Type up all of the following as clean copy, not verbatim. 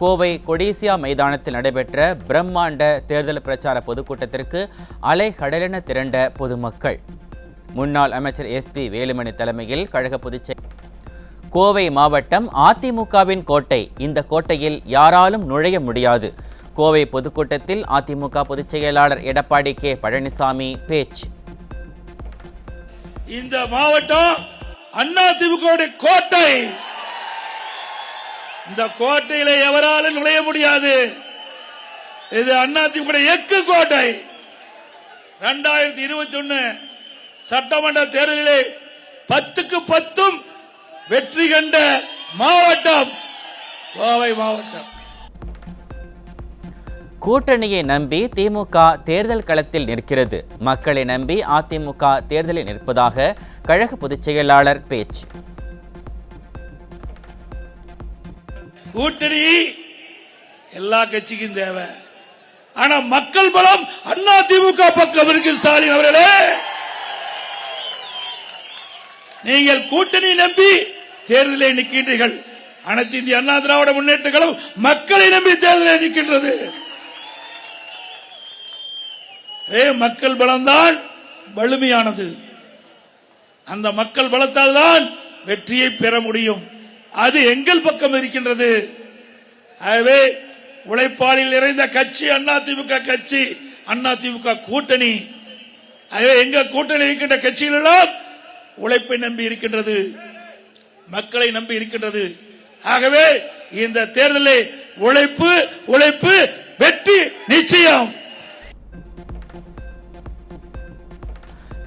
கோவை கொடிசியா மைதானத்தில் நடைபெற்ற பிரம்மாண்ட தேர்தல் பிரச்சார பொதுக்கூட்டத்திற்கு அலைகடலென திரண்ட பொதுமக்கள். முன்னாள் அமைச்சர் SP வேலுமணி தலைமையில் கழக பொதுச்செயலாளர். கோவை மாவட்டம் அதிமுகவின் கோட்டை. இந்த கோட்டையில் யாராலும் நுழைய முடியாது. கோவை பொதுக்கூட்டத்தில் அதிமுக பொதுச் செயலாளர் எடப்பாடி K பழனிசாமி பேச்சு. இந்த மாவட்டம் அதிமுக கோட்டை. இந்த கோட்டையில எவராலும் நுழைய முடியாது. இது அதிமுக எக்கு கோட்டை. 2021 சட்டமன்ற தேர்தலிலே 10க்கு 10 வெற்றி கண்ட மாவட்டம் கோவை மாவட்டம். கூட்டணியை நம்பி திமுக தேர்தல் களத்தில் நிற்கிறது. மக்களை நம்பி அதிமுக தேர்தலில் நிற்பதாக கழக பொதுச் செயலாளர் பேச்சு. கூட்டணி எல்லா கட்சிக்கும் தேவை. ஆனா மக்கள் பலம் அதிமுக பக்கம் இருக்கு. ஸ்டாலின் அவர்களே, நீங்கள் கூட்டணி நம்பி தேர்தலை நிற்கின்றீர்கள். அனைத்து இந்திய அண்ணா திராவிட முன்னேற்ற கழகம் மக்களை நம்பி தேர்தலை நிற்கின்றது. மக்கள் பலம்தான் வலிமையானது. அந்த மக்கள் பலத்தால் தான் வெற்றியை பெற முடியும். அது எங்கள் பக்கம் இருக்கின்றது. ஆகவே உழைப்பாளில் நிறைந்த கட்சி அதிமுக கட்சி, அதிமுக கூட்டணி. ஆகவே எங்க கூட்டணி இருக்கின்ற கட்சிகள் எல்லாம் உழைப்பை நம்பி இருக்கின்றது, மக்களை நம்பி இருக்கின்றது. ஆகவே இந்த தேர்தலில் உழைப்பு உழைப்பு வெற்றி நிச்சயம்.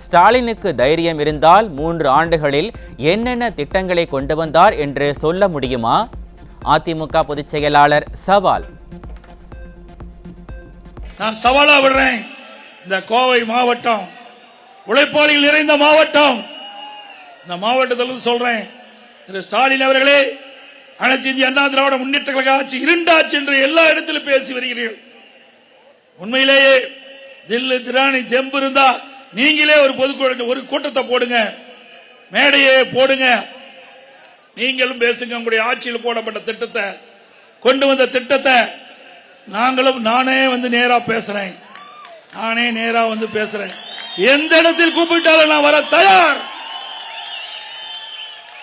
ஸ்டாலினுக்கு தைரியம் இருந்தால் 3 ஆண்டுகளில் என்னென்ன திட்டங்களை கொண்டு வந்தார் என்று சொல்ல முடியுமா? அதிமுக பொதுச் செயலாளர் சவால். நான் சவாலா விடுறேன். இந்த கோவை மாவட்டம் உழைப்பாளிகள் நிறைந்த மாவட்டம். இந்த மாவட்டத்தில் சொல்றேன், திரு ஸ்டாலின் அவர்களே, அனைத்து இந்திய அண்ணா திராவிட முன்னேற்ற கழக ஆட்சி இருண்டாட்சி என்று எல்லா இடத்திலும் பேசி வருகிறீர்கள். உண்மையிலேயே தில்லு திராணி தெம்பு இருந்தா நீங்களே ஒரு கூட்டத்தை போடுங்க, மேடையே போடுங்க, நீங்களும் பேசுங்க. உங்களுடைய ஆட்சியில் போடப்பட்ட திட்டத்தை, கொண்டு வந்த திட்டத்தை நானே வந்து நேரா பேசுறேன். நானே நேரா வந்து பேசுறேன். எந்த இடத்தில் கூப்பிட்டாலும் நான் வர தயார்.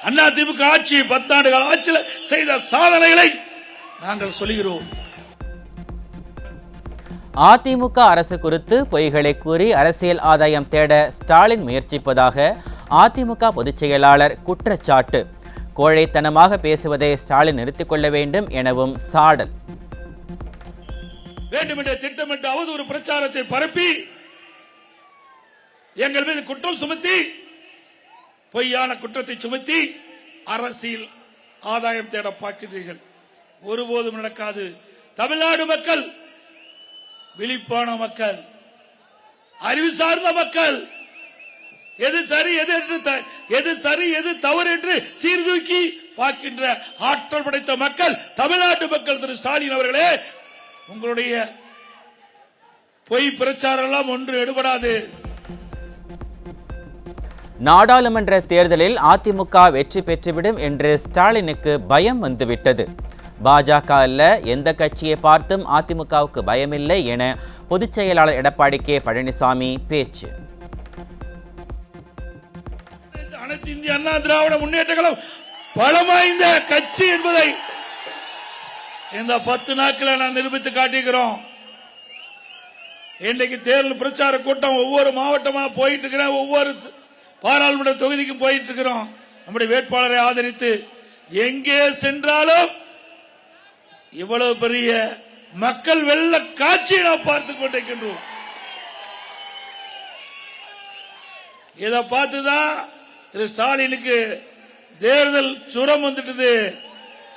அதிமுக ஆட்சி 10 ஆண்டுகள் ஆட்சியில் செய்த சாதனைகளை நாங்கள் சொல்கிறோம். அதிமுக அரசு குறித்து பொய்களை கூறி அரசியல் ஆதாயம் தேட ஸ்டாலின் முயற்சிப்பதாக அதிமுக பொதுச் செயலாளர் குற்றச்சாட்டு. கோழைத்தனமாக பேசுவதை ஸ்டாலின் நிறுத்திக் கொள்ள வேண்டும் எனவும் சாடல். வேண்டுமென்றே திட்டமிட்டு அவதூறு பிரச்சாரத்தை பரப்பி எங்கள் மீது குற்றம் சுமத்தி, பொய்யான குற்றத்தை சுமத்தி அரசியல் ஆதாயம் தேட பார்க்கிறீர்கள். ஒருபோதும் நடக்காது. தமிழ்நாடு மக்கள் விழிப்பான மக்கள், அறிவு சார்ந்த மக்கள், எது சரி எது தவறு என்று சீர்தூக்கி பார்க்கின்ற ஆற்றல் படைத்த மக்கள் தமிழ்நாட்டு மக்கள். திரு ஸ்டாலின் அவர்களே, உங்களுடைய பொய் பிரச்சாரம் எல்லாம் ஒன்று எடுபடாது. நாடாளுமன்ற தேர்தலில் அதிமுக வெற்றி பெற்றுவிடும் என்று ஸ்டாலினுக்கு பயம் வந்துவிட்டது. பாஜக அல்ல, எந்த கட்சியை பார்த்தும் அதிமுகவுக்கு பயமில்லை என பொதுச் செயலாளர் எடப்பாடி K பழனிசாமி பேச்சு. அனைத்து இந்திய அண்ணா திராவிட முன்னேற்ற கழகம் பலம் வாய்ந்த கட்சி என்பதை இந்த 10 நாட்களில் நான் நிரூபித்து காட்டிக்கிறோம். இன்றைக்கு தேர்தல் பிரச்சார கூட்டம் ஒவ்வொரு மாவட்டமா போயிட்டு இருக்கிறேன். ஒவ்வொரு பாராளுமன்ற தொகுதிக்கும் போயிட்டு இருக்கிறோம். நம்முடைய வேட்பாளரை ஆதரித்து எங்கே சென்றாலும் இவ்வளவு பெரிய மக்கள் வெள்ள காட்சியை நாம் பார்த்துக் கொண்டிருக்கின்றோம். இதை பார்த்துதான் திரு ஸ்டாலினுக்கு தேர்தல் சுரம் வந்துட்டது.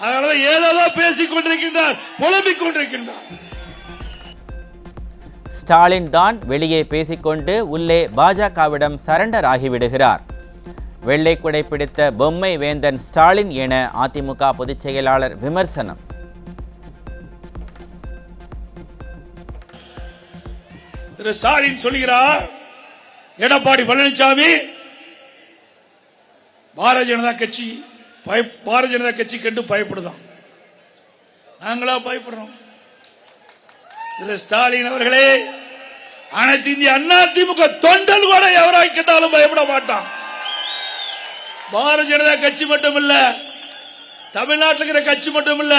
அதனால ஏதோ பேசிக் கொண்டிருக்கின்றார், புலம்பிக் கொண்டிருக்கின்றார். ஸ்டாலின் தான் வெளியே பேசிக்கொண்டு உள்ளே பாஜகவிடம் சரண்டர் ஆகிவிடுகிறார். வெள்ளை குடை பிடித்த பொம்மை வேந்தன் ஸ்டாலின் என அதிமுக பொதுச் செயலாளர் விமர்சனம். திரு ஸ்டாலின் சொல்கிறார், எடப்பாடி பழனிசாமி பாரதிய ஜனதா கட்சி கண்டு பயப்படுதான். நாங்களா பயப்படுறோம்? திரு ஸ்டாலின் அவர்களே, அனைத்து இந்திய அண்ணா திமுக தொண்டல் கூட எவராய் கேட்டாலும் பயப்பட மாட்டான். பாரதிய ஜனதா கட்சி மட்டும் இல்ல, தமிழ்நாட்டில் இருக்கிற கட்சி மட்டும் இல்ல,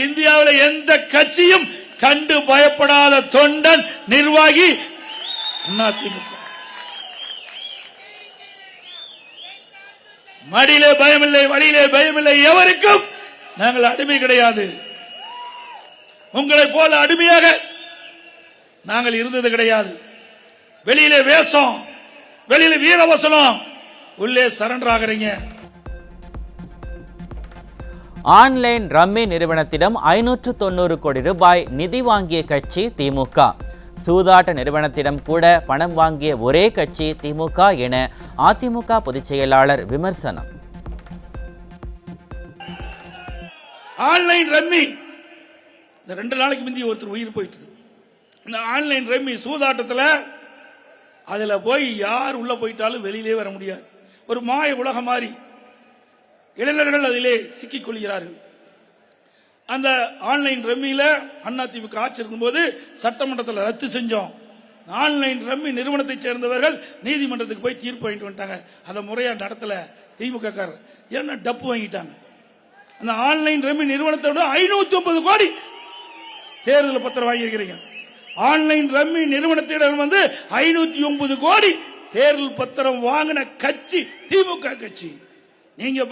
இந்தியாவில் எந்த கட்சியும் கண்டு பயப்படாத தொண்டன் நிர்வாகி அண்ணா திமுக. மடியிலே பயமில்லை, வழியிலே பயமில்லை, எவருக்கும் நாங்கள் அடிமை கிடையாது. உங்களை போல அடிமையாக நாங்கள் இருந்தது கிடையாது. வெளியிலே வேஷம், வெளியில வீரவசனம், உள்ளே சரண்டர் ஆகிறீங்க. ஆன்லைன் ரம்மி நிறுவனத்திடம் 590 கோடி ரூபாய் நிதி வாங்கிய கட்சி திமுக. சூதாட்ட நிறுவனத்திடம் கூட பணம் வாங்கிய ஒரே கட்சி திமுக என அதிமுக பொதுச் செயலாளர் விமர்சனம். ஆன்லைன் ரம்மி, இந்த 2 நாளைக்கு முந்தைய ஒருத்தர் உயிர் போயிட்டு. இந்த ஆன்லைன் ரம்மி சூதாட்டத்தில் அதுல போய் யார் உள்ள போயிட்டாலும் வெளியிலே வர முடியாது. ஒரு மாய உலகம் மாறி இளைஞர்கள் அதிலே சிக்கிக் கொள்கிறார்கள். அந்த ஆன்லைன் ரம்மியில அதிமுக ஆட்சி இருக்கும்போது சட்டமன்றத்தில் ரத்து செஞ்சோம். ஆன்லைன் ரம்மி நிறுவனத்தை சேர்ந்தவர்கள் நீதிமன்றத்துக்கு போய் தீர்ப்பு வாங்கிட்டு வந்துட்டாங்க. அதை முறையா நடத்தல திமுக காரர். என்ன டப்பு வாங்கிட்டாங்க. அந்த ஆன்லைன் ரம்மி நிறுவனத்தோட 590 கோடி தேர்தல் பத்திரம் வாங்கியிருக்கிறீங்க. ஆன்லைன் ரம்மி நிறுவனத்திடம் 509 கோடி தேர்தல் பத்திரம் வாங்கின கட்சி திமுக கட்சி. நீங்க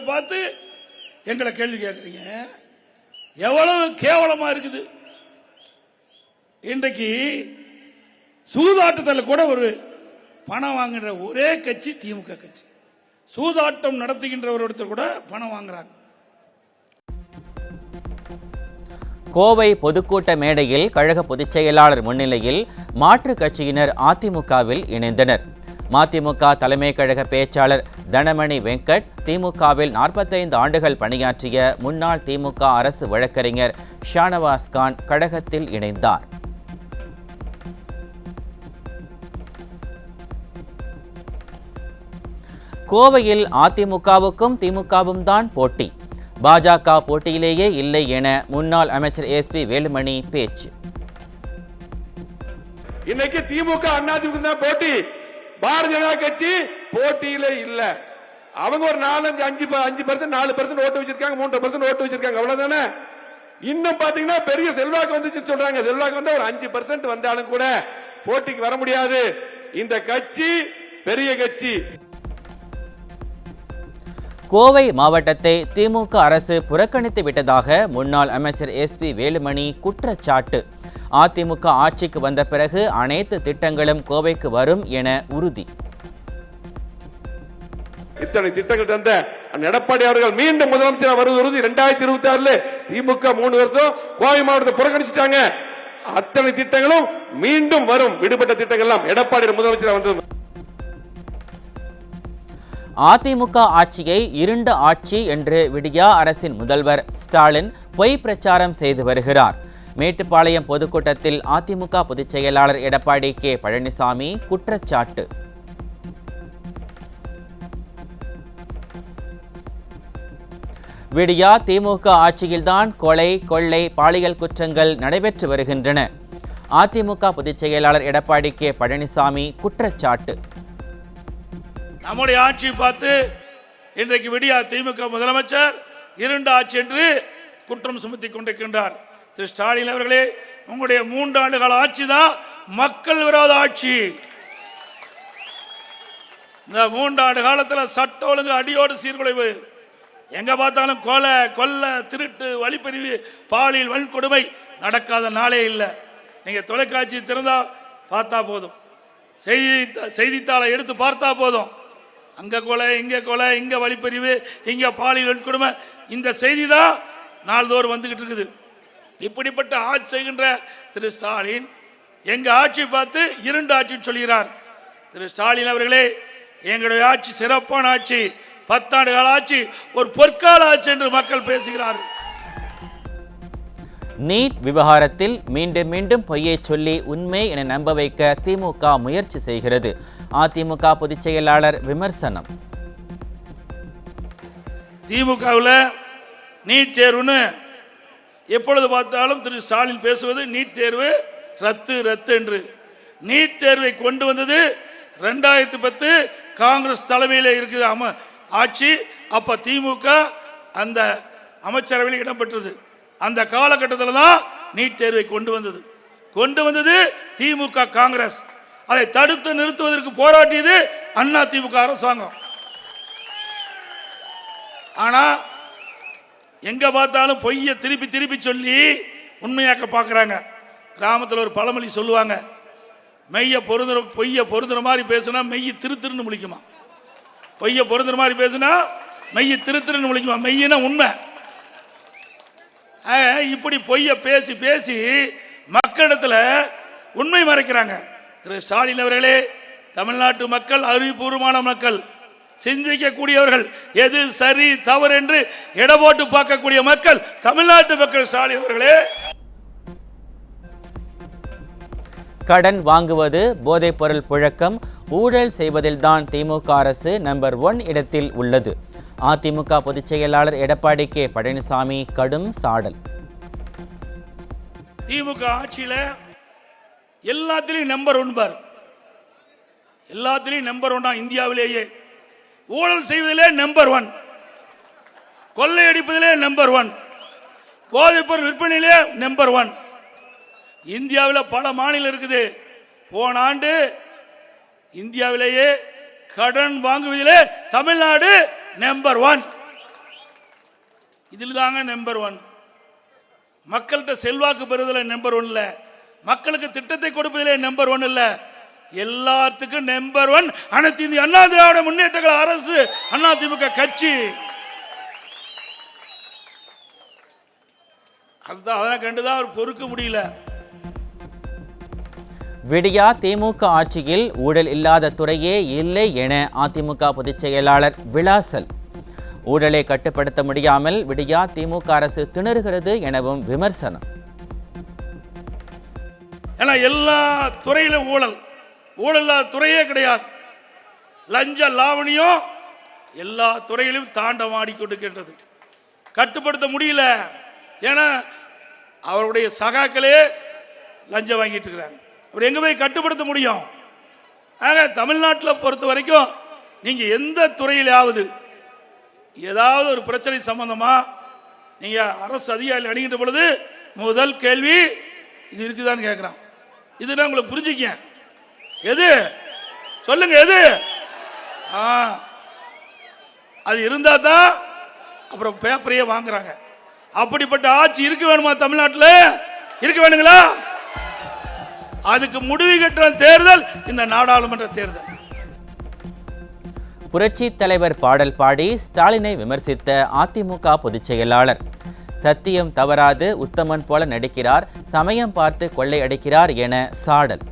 பார்த்து எங்களை கேள்வி கேட்கறீங்க. எவ்வளவு கேவலமா இருக்குது. இன்றைக்கு சூதாட்டத்தில் கூட ஒரு பணம் வாங்குற ஒரே கட்சி திமுக கட்சி. சூதாட்டம் நடத்துகின்றவரிடத்தில் கூட பணம் வாங்குறாங்க. கோவை பொதுக்கூட்ட மேடையில் கழக பொதுச் செயலாளர் முன்னிலையில் மாற்றுக் கட்சியினர் அதிமுகவில் இணைந்தனர். மதிமுக தலைமை கழக பேச்சாளர் தனமணி வெங்கட், திமுகவில் 45 ஆண்டுகள் பணியாற்றிய முன்னாள் திமுக அரசு வழக்கறிஞர் ஷானவாஸ் கான் கழகத்தில் இணைந்தார். கோவையில் அதிமுகவுக்கும் திமுகவும் தான் போட்டி. பாஜக போட்டியிலேயே இல்லை என முன்னாள் அமைச்சர் எஸ்பி வேலுமணி பேச்சு. இன்னைக்கு திமுக அதிமுக தான் போட்டி. பாரதிய ஜனதா கட்சி போட்டியில இல்ல. அவங்க ஒரு 4-5% 4% ஓட்டு வச்சிருக்காங்க, 3% ஓட்டு வச்சிருக்காங்க, அவ்வளவுதானே. இன்னும் பாத்தீங்கன்னா பெரிய செல்வாக்கு வந்துச்சு சொல்றாங்க. செல்வாக்கு வந்து ஒரு 5% வந்தாலும் கூட போட்டிக்கு வர முடியாது. இந்த கட்சி பெரிய கட்சி. கோவை மாவட்டத்தை திமுக அரசு புறக்கணித்து விட்டதாக முன்னாள் அமைச்சர் எஸ்பி வேலுமணி குற்றச்சாட்டு. அதிமுக ஆட்சிக்கு வந்த பிறகு அனைத்து திட்டங்களும் கோவைக்கு வரும் என உறுதி. இத்தனை திட்டங்கள் தந்த எடப்பாடி அவர்கள் மீண்டும் முதலமைச்சர் வருவது உறுதி. 2026 திமுக 3 வருஷம் கோவை மாவட்டத்தை புறக்கணிச்சிட்டாங்க. அத்தனை திட்டங்களும் மீண்டும் வரும். விடுபட்ட திட்டங்கள் எல்லாம் எடப்பாடி முதலமைச்சர் வந்தது. அதிமுக ஆட்சியை இருண்ட ஆட்சி என்று விடியா அரசின் முதல்வர் ஸ்டாலின் பொய் பிரச்சாரம் செய்து வருகிறார். மேட்டுப்பாளையம் பொதுக்கூட்டத்தில் அதிமுக பொதுச் செயலாளர் எடப்பாடி கே பழனிசாமி குற்றச்சாட்டு. விடியா திமுக ஆட்சியில்தான் கொலை, கொள்ளை, பாலியல் குற்றங்கள் நடைபெற்று வருகின்றன. அதிமுக பொதுச் செயலாளர் எடப்பாடி கே பழனிசாமி குற்றச்சாட்டு. நம்முடைய ஆட்சியை பார்த்து இன்றைக்கு விடியா திமுக முதலமைச்சர் இருண்ட ஆட்சி என்று குற்றம் சுமத்தி கொண்டிருக்கின்றார். திரு ஸ்டாலின் அவர்களே, உங்களுடைய 3 ஆண்டுகால ஆட்சி தான் மக்கள் விரோத ஆட்சி. இந்த 3 ஆண்டு காலத்தில் சட்ட ஒழுங்கு அடியோடு சீர்குலைவு. எங்க பார்த்தாலும் கொலை, கொள்ளை, திருட்டு, வழிப்பறிவு, பாலியல் வன்கொடுமை நடக்காத நாளே இல்லை. நீங்க தொலைக்காட்சி திறந்தா பார்த்தா போதும், செய்தித்தாளை எடுத்து பார்த்தா போதும், அங்க கொலை, இங்க வழிப்பறிவு, இங்க பாலியல் வன்கொடுமை, இந்த செய்தி தான் நாள்தோறும் வந்துகிட்டு இருக்குது. இப்படிப்பட்ட ஆட்சி செய்கின்ற திரு ஸ்டாலின் எங்க ஆட்சி பார்த்து இருண்ட ஆட்சின்னு சொல்கிறார். திரு ஸ்டாலின் அவர்களே, எங்களுடைய ஆட்சி சிறப்பான ஆட்சி, 10 ஆண்டு கால ஆட்சி, ஒரு பொற்கால ஆட்சி என்று மக்கள் பேசுகிறார்கள். நீட் விவகாரத்தில் மீண்டும் மீண்டும் பொய்யை சொல்லி உண்மை என நம்ப வைக்க திமுக முயற்சி செய்கிறது. அதிமுக பொதுச் செயலாளர் விமர்சனம். திமுகவில் நீட் தேர்வுன்னு எப்பொழுது பார்த்தாலும் திரு ஸ்டாலின் பேசுவது நீட் தேர்வு ரத்து ரத்து என்று. நீட் தேர்வை கொண்டு வந்தது 2010 காங்கிரஸ் தலைமையில் இருக்கிற ஆட்சி. அப்ப திமுக அந்த அமைச்சரவையில் இடம்பெற்றது. அந்த காலகட்டத்தில் தான் நீட் தேர்வை கொண்டு வந்தது திமுக காங்கிரஸ். அதை தடுத்து நிறுத்துவதற்கு போராட்டியது அண்ணா திமுக அரசாங்கம். ஆனா எங்க பார்த்தாலும் பொய்ய திருப்பி திருப்பி சொல்லி உண்மையாக்க பார்க்கறாங்க. கிராமத்தில் ஒரு பழமொழி சொல்லுவாங்க, பொய்ய பொருந்துற மாதிரி பேசினா மெய்ய திருத்திருன்னு முழிக்குமா. பொய்ய பொருந்துற மாதிரி பேசினா மெய்ய திருத்திருன்னு முழிக்குமா. மெய்யினா உண்மை. இப்படி பொய்ய பேசி பேசி மக்களிடத்துல உண்மை மறைக்கிறாங்க. திரு ஸ்டாலின் அவர்களே, தமிழ்நாட்டு மக்கள் அறிவுபூர்வமான மக்கள், சிந்திக்கக்கூடியவர்கள், எது சரி தவறு என்று எடை போட்டு பார்க்கக்கூடிய மக்கள் தமிழ்நாட்டு மக்கள். ஸ்டாலின் அவர்களே, கடன் வாங்குவது, போதைப் பொருள் புழக்கம், ஊழல் செய்வதில்தான் திமுக அரசு நம்பர் 1 இடத்தில் உள்ளது. அதிமுக பொதுச் செயலாளர் எடப்பாடி கே பழனிசாமி கடும் சாடல். திமுக ஆட்சியில எல்லாத்திலையும் நம்பர் 1 பார். எல்லாத்திலையும் நம்பர் 1 இந்தியாவிலேயே. ஊழல் செய்வதிலே நம்பர் 1, கொள்ளையடிப்பதிலே நம்பர் 1, போதைப் பொருள் விற்பனையிலே நம்பர் 1. இந்தியாவில் பல மாநிலம் இருக்குது. போன ஆண்டு இந்தியாவிலேயே கடன் வாங்குவதிலே தமிழ்நாடு நம்பர் 1. இதில் தாங்க நம்பர் 1. மக்கள்கிட்ட செல்வாக்கு பெறுவதில் நம்பர் 1 இல்ல, மக்களுக்கு திட்டத்தை கொடுப்பதிலே நம்பர் 1 இல்ல, எல்லாத்துக்கும் நம்பர் 1 அனைத்து இந்திய அண்ணா திராவிட முன்னேற்ற கழக அரசு, அண்ணா திமுக கட்சி. அதெல்லாம் கண்டுதான் அவர் பொறுக்க முடியல. விடியா திமுக ஆட்சியில் ஊழல் இல்லாத துறையே இல்லை என அதிமுக பொதுச் செயலாளர் விலாசல். ஊழலை கட்டுப்படுத்த முடியாமல் விடியா திமுக அரசு திணறுகிறது எனவும் விமர்சனம். ஏன்னா எல்லா துறையிலும் ஊழல் இல்லாத துறையே கிடையாது. லஞ்ச லாவணியம் எல்லா துறையிலும் தாண்டவாடி கொடுக்கின்றது. கட்டுப்படுத்த முடியல. ஏன்னா அவருடைய சகாக்களே லஞ்சம் வாங்கிட்டு இருக்கிறாங்க. அவர் எங்க போய் கட்டுப்படுத்த முடியும்? ஆக தமிழ்நாட்டில் பொறுத்த வரைக்கும் நீங்க எந்த துறையிலாவது ஏதாவது ஒரு பிரச்சனை சம்பந்தமா நீங்க அரசு அதிகாரிகள் அணுகின்ற பொழுது முதல் கேள்வி இது இருக்குதான்னு கேட்கிறான். இதுதான் உங்களுக்கு புரிஞ்சுக்க. எது சொல்லுங்க, எது அது இருந்தா தான் அப்புறம் பேப்பரையே வாங்குறாங்க. அப்படிப்பட்ட ஆட்சி இருக்க வேணுமா தமிழ்நாட்டில்? இருக்க வேணுங்களா? அதுக்கு முடிவு கட்டுற தேர்தல் இந்த நாடாளுமன்ற தேர்தல். புரட்சி தலைவர் பாடல் பாடி ஸ்டாலினை விமர்சித்த அதிமுக பொதுச் செயலாளர். சத்தியம் தவறாது உத்தமன் போல நடிக்கிறார், சமயம் பார்த்து கொள்ளை அடிக்கிறார் என சாடல்.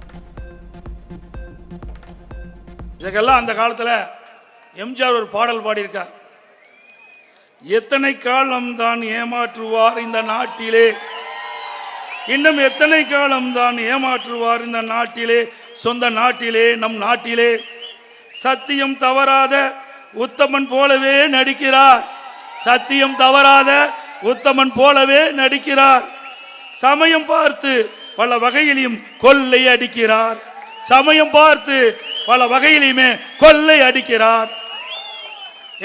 இதுக்கெல்லாம் அந்த காலத்தில் எம்ஜிஆர் ஒரு பாடல் பாடியிருக்கார். எத்தனை காலம் தான் ஏமாற்றுவார் இந்த நாட்டிலே, இன்னும் எத்தனை காலம் தான் ஏமாற்றுவார் இந்த நாட்டிலே, சொந்த நாட்டிலே, நம் நாட்டிலே. சத்தியம் தவறாத உத்தமன் போலவே நடிக்கிறார், சத்தியம் தவறாத உத்தமன் போலவே நடிக்கிறார், சமயம் பார்த்து பல வகையிலும் கொள்ளை அடிக்கிறார், சமயம் பார்த்து பல வகையிலுமே கொள்ளை அடிக்கிறார்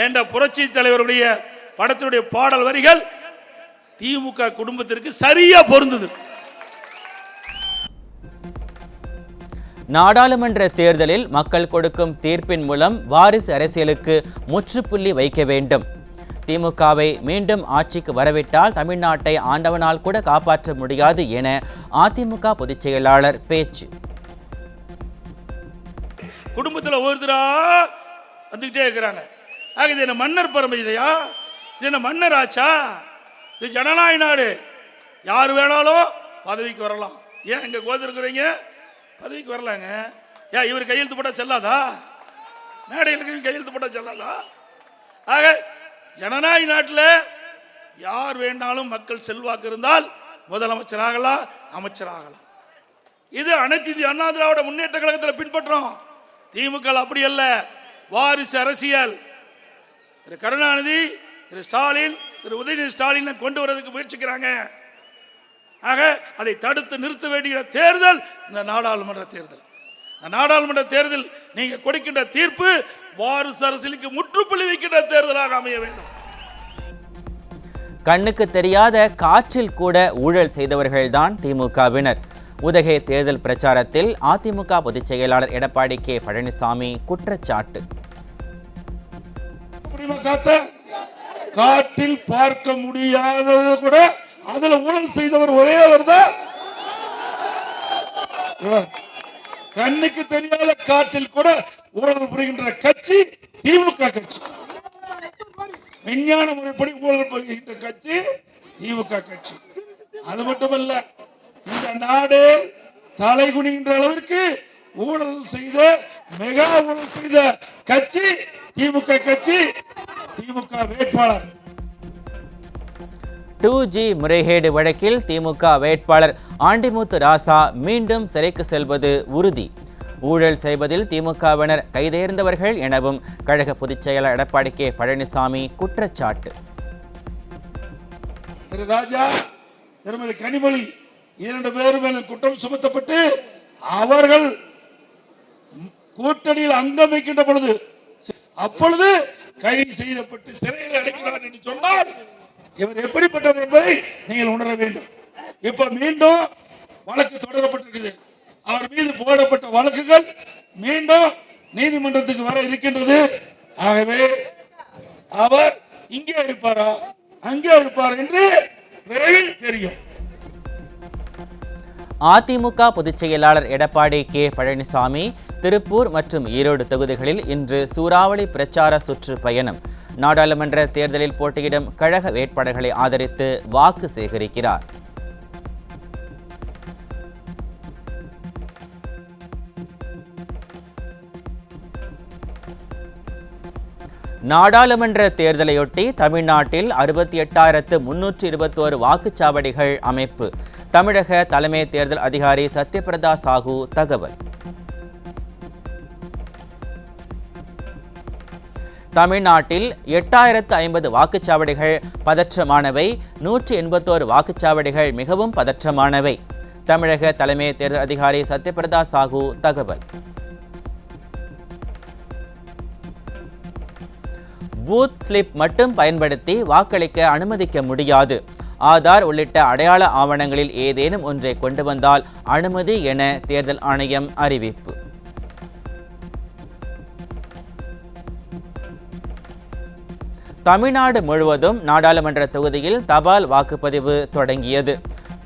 என்ற புரட்சி தலைவருடைய படத்தினுடைய பாடல் வரிகள் திமுக குடும்பத்திற்கு சரியா பொருந்தது. நாடாளுமன்ற தேர்தலில் மக்கள் கொடுக்கும் தீர்ப்பின் மூலம் வாரிசு அரசியலுக்கு முற்றுப்புள்ளி வைக்க வேண்டும். திமுகவை மீண்டும் ஆட்சிக்கு வரவிட்டால் தமிழ்நாட்டை ஆண்டவனால் கூட காப்பாற்ற முடியாது என அதிமுக பொதுச் செயலாளர் பேச்சு. குடும்பத்தில் ஒவ்வொருத்தரா வந்துகிட்டே இருக்கிறாங்க. இது என்ன மன்னர் பரம்பரையா? இது என்ன மன்னர் ஆச்சா? இது ஜனநாயக நாடு. யார் வேணாலும் பதவிக்கு வரலாம். ஏன் இங்க கோதிருக்கிறீங்க பதவிக்கு வரலாங்க? ஏன் இவர் கையெழுத்து போட்டா செல்லாதா? மேடையில் கையெழுத்து போட்டா செல்லாதா? ஆக ஜனநாயக நாட்டில் யார் வேணாலும் மக்கள் செல்வாக்கு இருந்தால் முதலமைச்சராகலாம், அமைச்சராகலாம். இது அனைத்து இந்திய அண்ணா திராவிட முன்னேற்ற கழகத்தில் பின்பற்றோம். திமுக அப்படி அல்ல, வாரிசு அரசியல். திரு கருணாநிதி, திரு ஸ்டாலின், திரு உதயநிதி ஸ்டாலின் கொண்டு வரதுக்கு முயற்சிக்கிறாங்க. ஆக அதை தடுத்து நிறுத்த வேண்டிய தேர்தல் இந்த நாடாளுமன்ற தேர்தல். இந்த நாடாளுமன்ற தேர்தல் நீங்க கொடுக்கின்ற தீர்ப்பு வாரிசு அரசியலுக்கு முற்றுப்புள்ளி வைக்கின்ற தேர்தலாக அமைய வேண்டும். கண்ணுக்கு தெரியாத காற்றில் கூட ஊழல் செய்தவர்கள்தான் திமுகவினர். உதகை தேர்தல் பிரச்சாரத்தில் அதிமுக பொதுச் செயலாளர் எடப்பாடி கே பழனிசாமி குற்றச்சாட்டு. காற்றில் பார்க்க முடியாதது கூட அதுல ஊழல் செய்தவர் ஒரே அவர் தான். கண்ணுக்கு தெரியாத காற்றில் கூட ஊழல் புரிகின்ற கட்சி திமுக கட்சி. விஞ்ஞான முறைப்படி ஊழல் புரிகின்ற கட்சி திமுக கட்சி. அது மட்டுமல்ல, இந்த நாடு தலைகுனிகின்ற அளவிற்கு ஊழல் செய்த மெகா ஊழல் செய்த கட்சி திமுக கட்சி. திமுக வேட்பாளர் 2G முறைகேடு வழக்கில் திமுக வேட்பாளர் ஆண்டிமுத்து ராசா மீண்டும் சிறைக்கு செல்வது உறுதி. ஊழல் செய்வதில் திமுகவினர் கைதேர்ந்தவர்கள் எனவும் கழக பொதுச் செயலாளர் எடப்பாடி கே பழனிசாமி குற்றச்சாட்டு. திரு ராஜா, திருமதி கனிமொழி 2 பேர் மேல் குற்றம் சுமத்தப்பட்டு அவர்கள் கூட்டணியில் அங்கம் வைக்கின்ற பொழுது அப்பொழுது கைது செய்யப்பட்டு சிறையில் அடைக்கிறார் என்று சொன்னால் இவர் எப்படிப்பட்டவர் என்பதை நீங்கள் உணர வேண்டும். இப்ப மீண்டும் வழக்கு தொடரப்பட்டிருக்கிறது. அவர் மீது போடப்பட்ட வழக்குகள் மீண்டும் நீதிமன்றத்துக்கு வர இருக்கின்றது. ஆகவே அவர் இங்கே இருப்பாரா அங்கே இருப்பார் என்று விரைவில் தெரியும். அதிமுக பொதுச் செயலாளர் எடப்பாடி கே பழனிசாமி திருப்பூர் மற்றும் ஈரோடு தொகுதிகளில் இன்று சூறாவளி பிரச்சார சுற்றுப்பயணம். நாடாளுமன்ற தேர்தலில் போட்டியிடும் கழக வேட்பாளர்களை ஆதரித்து வாக்கு சேகரிக்கிறார். நாடாளுமன்ற தேர்தலையொட்டி தமிழ்நாட்டில் 68,321 வாக்குச்சாவடிகள் அமைப்பு. தமிழக தலைமை தேர்தல் அதிகாரி சத்யபிரதா சாஹூ தகவல். தமிழ்நாட்டில் 8,050 வாக்குச்சாவடிகள் பதற்றமானவை, 181 வாக்குச்சாவடிகள் மிகவும் பதற்றமானவை. தமிழக தலைமை தேர்தல் அதிகாரி சத்யபிரதா சாஹூ தகவல். பூத் ஸ்லிப் மட்டும் பயன்படுத்தி வாக்களிக்க அனுமதிக்க முடியாது. ஆதார் உள்ளிட்ட அடையாள ஆவணங்களில் ஏதேனும் ஒன்றை கொண்டு வந்தால் அனுமதி என தேர்தல் ஆணையம் அறிவிப்பு. தமிழ்நாடு முழுவதும் நாடாளுமன்ற தொகுதியில் தபால் வாக்குப்பதிவு தொடங்கியது.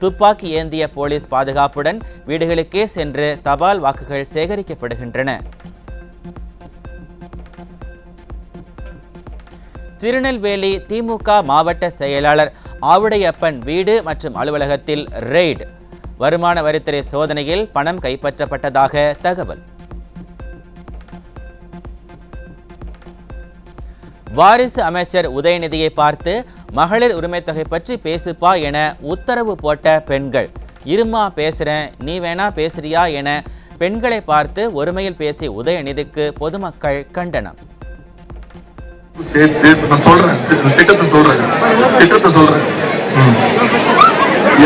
துப்பாக்கி ஏந்திய போலீஸ் பாதுகாப்புடன் வீடுகளுக்கே சென்று தபால் வாக்குகள் சேகரிக்கப்படுகின்றன. திருநெல்வேலி திமுக மாவட்ட செயலாளர் ஆவுடையப்பன் வீடு மற்றும் அலுவலகத்தில் ரெய்டு. வருமான வரித்துறை சோதனையில் பணம் கைப்பற்றப்பட்டதாக தகவல். வாரிசு அமைச்சர் உதயநிதியை பார்த்து மகளிர் உரிமை தொகை பற்றி பேசுப்பா என உத்தரவு போட்ட பெண்கள். இருமா பேசுறேன், நீ வேணா பேசுறியா என பெண்களை பார்த்து ஒருமையில் பேசிய உதயநிதிக்கு பொதுமக்கள் கண்டனம். நான் சொல்றேன், திட்டத்தை சொல்றேன்.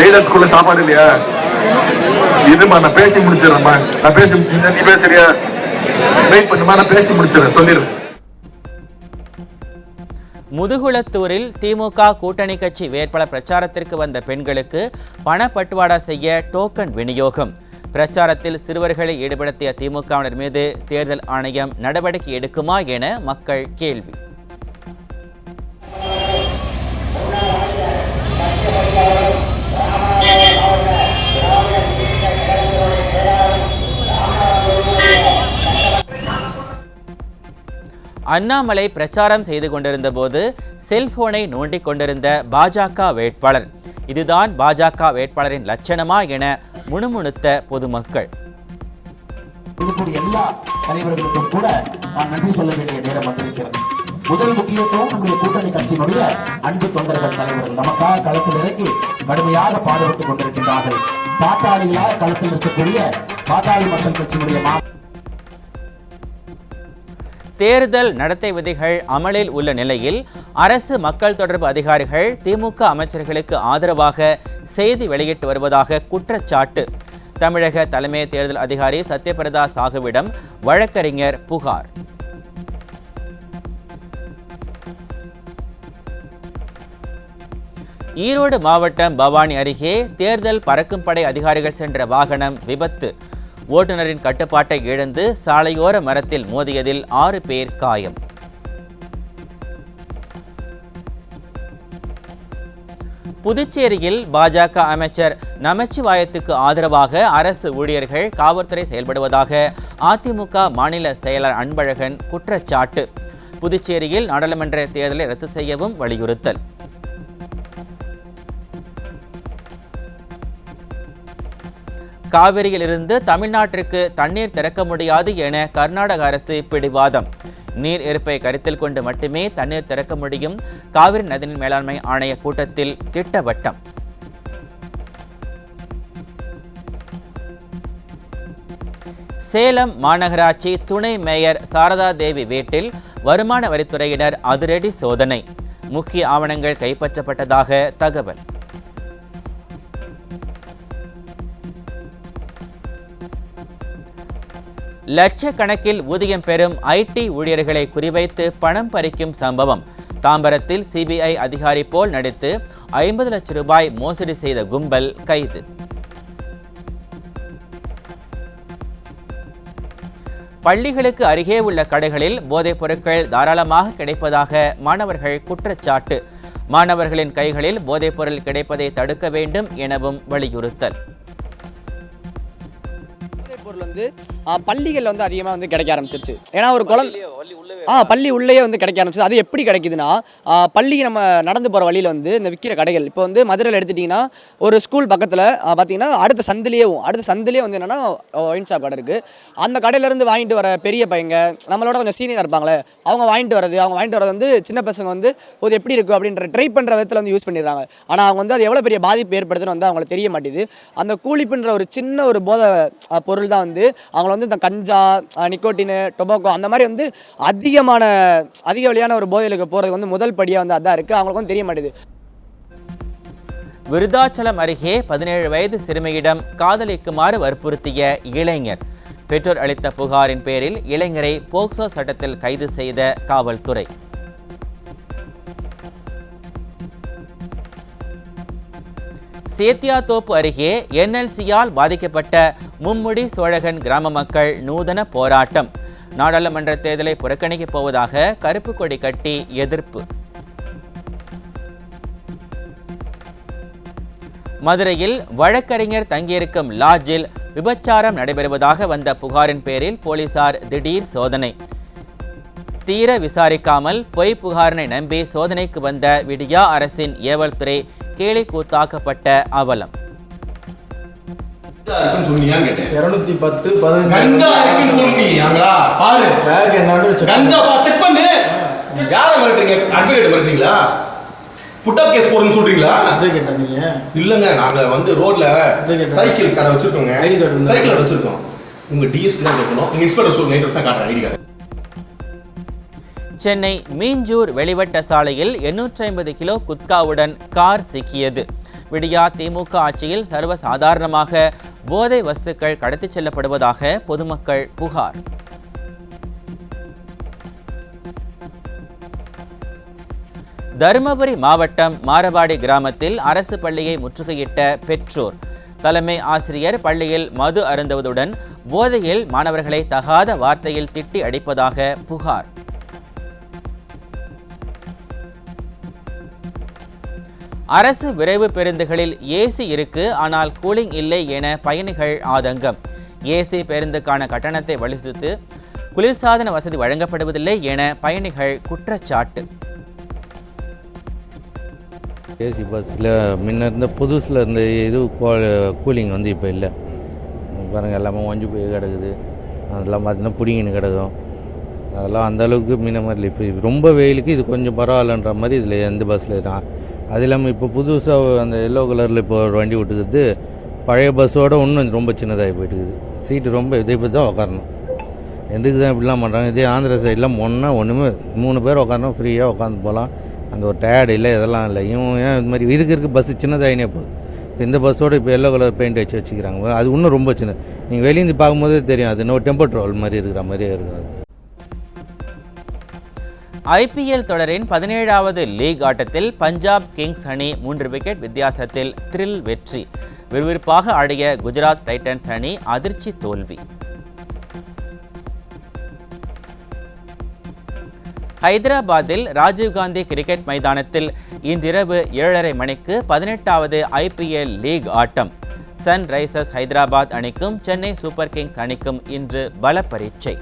எய்டட் ஸ்கூல்ல சாப்பாடு இல்லையா? இதுமா நான் பேசி முடிச்சிடறேன்மா. நீ பேசுறியா? வெயிட் பண்ணுமா, நான் பேசி முடிச்சிடறேன், சொல்லிடு. முதுகுளத்தூரில் திமுக கூட்டணி கட்சி வேட்பாளர் பிரச்சாரத்திற்கு வந்த பெண்களுக்கு பணப்பட்டுவாடா செய்ய டோக்கன் விநியோகம். பிரச்சாரத்தில் சிறுவர்களை ஈடுபடுத்திய திமுகவினர் மீது தேர்தல் ஆணையம் நடவடிக்கை எடுக்குமா என மக்கள் கேள்வி. அண்ணாமலை பிரச்சாரம் செய்து கொண்டிருந்த போது செல்போனை நோண்டிக் கொண்டிருந்த பாஜக வேட்பாளர். இதுதான் பாஜக வேட்பாளரின் லட்சணமா என முணுமுணுத்த பொதுமக்கள். எல்லா தலைவர்களுக்கும் கூட நான் நன்றி சொல்ல வேண்டிய நேரம் வந்திருக்கிறது. முதல் முக்கியத்துவம் நம்முடைய கூட்டணி கட்சியினுடைய அன்பு தொண்டர்கள், தலைவர்கள் நமக்காக களத்தில் இறங்கி கடுமையாக பாடுபட்டுக் கொண்டிருக்கின்றார்கள். பாட்டாளிகளாக களத்தில் இருக்கக்கூடிய பாட்டாளி மக்கள் கட்சியினுடைய தேர்தல் நடத்தை விதிகள் அமலில் உள்ள நிலையில் அரசு மக்கள் தொடர்பு அதிகாரிகள் திமுக அமைச்சர்களுக்கு ஆதரவாக செய்தி வெளியிட்டு வருவதாக குற்றச்சாட்டு. தமிழக தலைமை தேர்தல் அதிகாரி சத்யபிரதா சாகுவிடம் வழக்கறிஞர் புகார். ஈரோடு மாவட்டம் பவானி அருகே தேர்தல் பறக்கும் படை அதிகாரிகள் சென்ற வாகனம் விபத்து. ஓட்டுநரின் கட்டுப்பாட்டை இழந்து சாலையோர மரத்தில் மோதியதில் 6 பேர் காயம். புதுச்சேரியில் பாஜக அமைச்சர் நமச்சிவாயத்துக்கு ஆதரவாக அரசு ஊழியர்கள் காவல்துறை செயல்படுவதாக அதிமுக மாநில செயலர் அன்பழகன் குற்றச்சாட்டு. புதுச்சேரியில் நாடாளுமன்ற தேர்தலை ரத்து செய்யவும் வலியுறுத்தல். காவிரியிலிருந்து தமிழ்நாட்டிற்கு தண்ணீர் திறக்க முடியாது என கர்நாடக அரசு பிடிவாதம். நீர் இருப்பை கருத்தில் கொண்டு மட்டுமே தண்ணீர் திறக்க முடியும். காவிரி நதிநீர் மேலாண்மை ஆணைய கூட்டத்தில் திட்டவட்டம். சேலம் மாநகராட்சி துணை மேயர் சாரதா தேவி வீட்டில் வருமான வரித்துறையினர் அதிரடி சோதனை. முக்கிய ஆவணங்கள் கைப்பற்றப்பட்டதாக தகவல். லட்சக்கணக்கில் ஊதியம் பெறும் ஐடி ஊழியர்களை குறிவைத்து பணம் பறிக்கும் சம்பவம். தாம்பரத்தில் சிபிஐ அதிகாரி போல் நடித்து 50 லட்சம் ரூபாய் மோசடி செய்த கும்பல் கைது. பள்ளிகளுக்கு அருகே உள்ள கடைகளில் போதைப் பொருட்கள் தாராளமாக கிடைப்பதாக மாணவர்கள் குற்றச்சாட்டு. மாணவர்களின் கைகளில் போதைப் பொருள் கிடைப்பதை தடுக்க வேண்டும் எனவும் வலியுறுத்தல். பள்ளிகள் அதிகமாக கிடைக்க ஆரம்பிச்சிருச்சு. ஏன்னா ஒரு குழந்தை பள்ளி உள்ளே கிடைக்க ஆரம்பிச்சது. அது எப்படி கிடைக்குதுன்னா, பள்ளிக்கு நம்ம நடந்து போகிற வழியில் இந்த விற்கிற கடைகள். இப்போ மதுரையில் எடுத்துட்டிங்கன்னா ஒரு ஸ்கூல் பக்கத்தில் பார்த்தீங்கன்னா அடுத்த சந்திலேயே என்னென்னா ஒயின் ஷாப் கடை இருக்குது. அந்த கடையிலேருந்து வாங்கிட்டு வர பெரிய பையங்க, நம்மளோட கொஞ்சம் சீனியர் இருப்பாங்களே, அவங்க வாங்கிட்டு வரது சின்ன பசங்க இது எப்படி இருக்குது அப்படின்ற ட்ரை பண்ணுற விதத்தில் யூஸ் பண்ணிடுறாங்க. ஆனால் அவங்க அது எவ்வளோ பெரிய பாதிப்பு ஏற்படுதுன்னு அவங்களுக்கு தெரிய மாட்டேது. அந்த கூலிப்புன்ற ஒரு சின்ன ஒரு போதை பொருள் தான் அவங்கள இந்த கஞ்சா, நிக்கோட்டின், டொபாக்கோ அந்த மாதிரி அதிக வழியான ஒரு போதைகளுக்கு போகிறதுக்கு முதல் படியாக அதான் இருக்குது. அவங்களுக்கும் தெரிய மாட்டேது. விருதாச்சலம் அருகே 17 வயது சிறுமியிடம் காதலிக்குமாறு வற்புறுத்திய இளைஞர். பெற்றோர் அளித்த புகாரின் பேரில் இளைஞரை போக்சோ சட்டத்தில் கைது செய்த காவல்துறை. சேத்தியாத்தோப்பு அருகே NLCயால் பாதிக்கப்பட்ட மும்முடி சோழகன் கிராம மக்கள் நூதன போராட்டம். நாடாளுமன்ற தேர்தலை புறக்கணிக்கப் போவதாக கருப்பு கொடி கட்டி எதிர்ப்பு. மதுரையில் வழக்கறிஞர் தங்கியிருக்கும் லாட்ஜில் விபச்சாரம் நடைபெறுவதாக வந்த புகாரின் பேரில் போலீசார் திடீர் சோதனை. தீர விசாரிக்காமல் பொய் புகாரினை நம்பி சோதனைக்கு வந்த விடியா அரசின் ஏவல் துறை கேலி கூத்தாக்கப்பட்ட அவலம். புட்டப் கேஸ் போறேன்னு சொல்றீங்களா? இல்லங்க, நாங்க ரோட்ல சைக்கிள் கடை வச்சிருக்கோங்க. சைக்கிள் கடை வச்சிருக்கோம். உங்க டிஎஸ்பி தான் கேட்கணும். உங்க இன்ஸ்பெக்டர் சொல்லுங்க, நைட் வருஷம் காட்டுறேன் ஐடி கார்டு. சென்னை மீஞ்சூர் வெளிவட்ட சாலையில் 850 கிலோ குட்காவுடன் கார் சிக்கியது. விடியா திமுக ஆட்சியில் சர்வசாதாரணமாக போதை வஸ்துக்கள் கடத்திச் செல்லப்படுவதாக பொதுமக்கள் புகார். தருமபுரி மாவட்டம் மாரவாடி கிராமத்தில் அரசு பள்ளியை முற்றுகையிட்ட பெற்றோர். தலைமை ஆசிரியர் பள்ளியில் மது அருந்துவதுடன் போதையில் மாணவர்களை தகாத வார்த்தையில் திட்டி அடிப்பதாக புகார். அரசு விரைவு பேருந்துகளில் ஏசி இருக்கு, ஆனால் கூலிங் இல்லை என பயணிகள் ஆதங்கம். ஏசி பேருந்துக்கான கட்டணத்தை வலியுறுத்தி குளிர்சாதன வசதி வழங்கப்படுவதில்லை என பயணிகள் குற்றச்சாட்டு. ஏசி பஸ்ஸில் முன்ன இருந்த புதுசில் இருந்த இது கூலிங் இப்போ இல்லை பாருங்கள். எல்லாமே ஒஞ்சி போய் கிடக்குது. அதெல்லாம் பார்த்தீங்கன்னா பிடிங்கின்னு கிடக்கும். அதெல்லாம் அந்தளவுக்கு முன்ன மாதிரி இப்போ ரொம்ப வெயிலுக்கு இது கொஞ்சம் பரவாயில்லன்ற மாதிரி இதில் எந்த பஸ்ஸில் தான். அது இல்லாமல் இப்போ புதுசாக அந்த எல்லோ கலரில் இப்போ ஒரு வண்டி விட்டுக்குது. பழைய பஸ்ஸோடு இன்னும் ரொம்ப சின்னதாகி போயிட்டுக்குது. சீட்டு ரொம்ப இதை பற்றி தான் உட்காரணும். எதுக்கு தான் இப்படிலாம் பண்ணுறாங்க. இதே ஆந்திரா சைடெலாம் ஒன்றுமே 3 பேர் உட்காந்தோம் ஃப்ரீயாக உட்காந்து போகலாம். அந்த ஒரு டயர்டு இல்லை, இதெல்லாம் இல்லை. இவங்க ஏன் இது மாதிரி இருக்க பஸ்ஸு சின்னதாகினே போகுது. இப்போ இந்த பஸ்ஸோடு இப்போ எல்லோ கலர் பெயிண்ட் வச்சுக்கிறாங்க. அது இன்னும் ரொம்ப சின்ன. நீங்கள் வெளியேந்து பார்க்கும்போதே தெரியும், அது இன்னும் டெம்போ ட்ராவல் மாதிரி இருக்கிற மாதிரியே இருக்குது. ஐபிஎல் தொடரின் 17வது லீக் ஆட்டத்தில் பஞ்சாப் கிங்ஸ் அணி 3 விக்கெட் வித்தியாசத்தில் த்ரில் வெற்றி. விறுவிறுப்பாக ஆடிய குஜராத் டைட்டன்ஸ் அணி அதிர்ச்சி தோல்வி. ஹைதராபாத்தில் ராஜீவ்காந்தி கிரிக்கெட் மைதானத்தில் இன்றிரவு 7:30 மணிக்கு 18வது ஐபிஎல் லீக் ஆட்டம். சன்ரைசர்ஸ் ஹைதராபாத் அணிக்கும் சென்னை சூப்பர் கிங்ஸ் அணிக்கும் இன்று பல பரீட்சை.